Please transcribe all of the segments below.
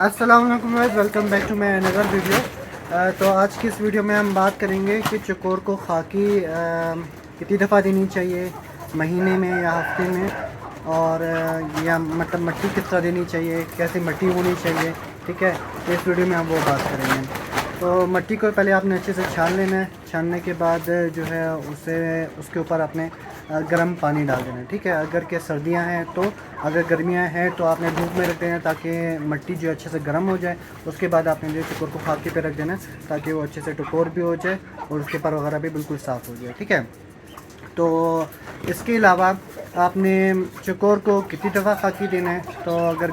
अस्सलाम वालेकुम guys, welcome back to my another video. तो आज की इस वीडियो में हम बात करेंगे कि चकोर को खाकी कितनी दफ़ा देनी चाहिए, महीने में या हफ्ते में, और या मतलब मिट्टी किस तरह देनी चाहिए, कैसी मिट्टी होनी चाहिए। ठीक है, तो इस वीडियो में हम वो बात करेंगे। तो मिट्टी को पहले आपने अच्छे से छान लेना है। छानने के बाद जो है उसे उसके ऊपर आपने गर्म पानी डाल देना है। ठीक है, अगर के सर्दियां हैं तो, अगर गर्मियां हैं तो आपने धूप में रख देना है ताकि मिट्टी जो अच्छे से गर्म हो जाए। उसके बाद आपने जो चकोर को खाकी पे रख देना है ताकि वो अच्छे से टकोर भी हो जाए और उसके पर वगैरह भी बिल्कुल साफ़ हो जाए। ठीक है, तो इसके अलावा आपने चकोर को कितनी दफ़ा खाकी देना है, तो अगर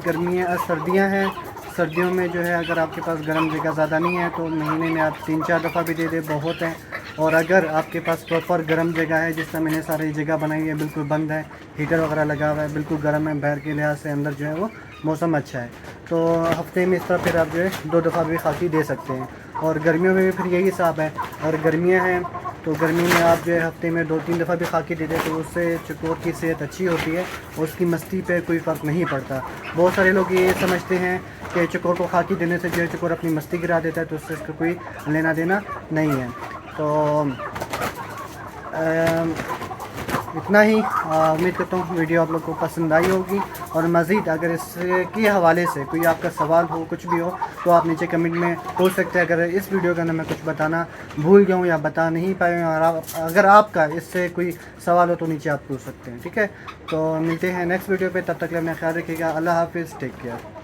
सर्दियां हैं, सर्दियों में जो है अगर आपके पास गर्म जगह ज़्यादा नहीं है तो महीने में आप 3-4 दफ़ा भी दे दें, बहुत है। और अगर आपके पास प्रॉपर गर्म जगह है, जिस तरह मैंने सारी जगह बनाई है, बिल्कुल बंद है, हीटर वगैरह लगा हुआ है, बिल्कुल गर्म है, बाहर के लिहाज से अंदर जो है वो मौसम अच्छा है, तो हफ्ते में इस तरह फिर आप जो है 2 दफ़ा भी खाकी दे सकते हैं। और गर्मियों में भी फिर यही हिसाब है। और गर्मियाँ हैं तो गर्मी में आप जो है हफ्ते में 2-3 दफ़ा भी खाकी दे दें तो उससे चकोर की सेहत अच्छी होती है और उसकी मस्ती पे कोई फ़र्क नहीं पड़ता। बहुत सारे लोग ये समझते हैं कि चकोर को खाकी देने से जो है चकोर अपनी मस्ती गिरा देता है, तो उससे इसका कोई लेना देना नहीं है। तो इतना ही। उम्मीद करता हूँ वीडियो आप लोग को पसंद आई होगी। और मज़ीद अगर इसके हवाले से कोई आपका सवाल हो, कुछ भी हो, तो आप नीचे कमेंट में पूछ सकते हैं। अगर इस वीडियो के अंदर मैं कुछ बताना भूल गया हूँ या बता नहीं पाए और अगर आपका इससे कोई सवाल हो तो नीचे आप पूछ सकते हैं। ठीक है, तो मिलते हैं नेक्स्ट वीडियो पे, तब तक अपना ख्याल रखिएगा। अल्लाह हाफिज़, टेक केयर।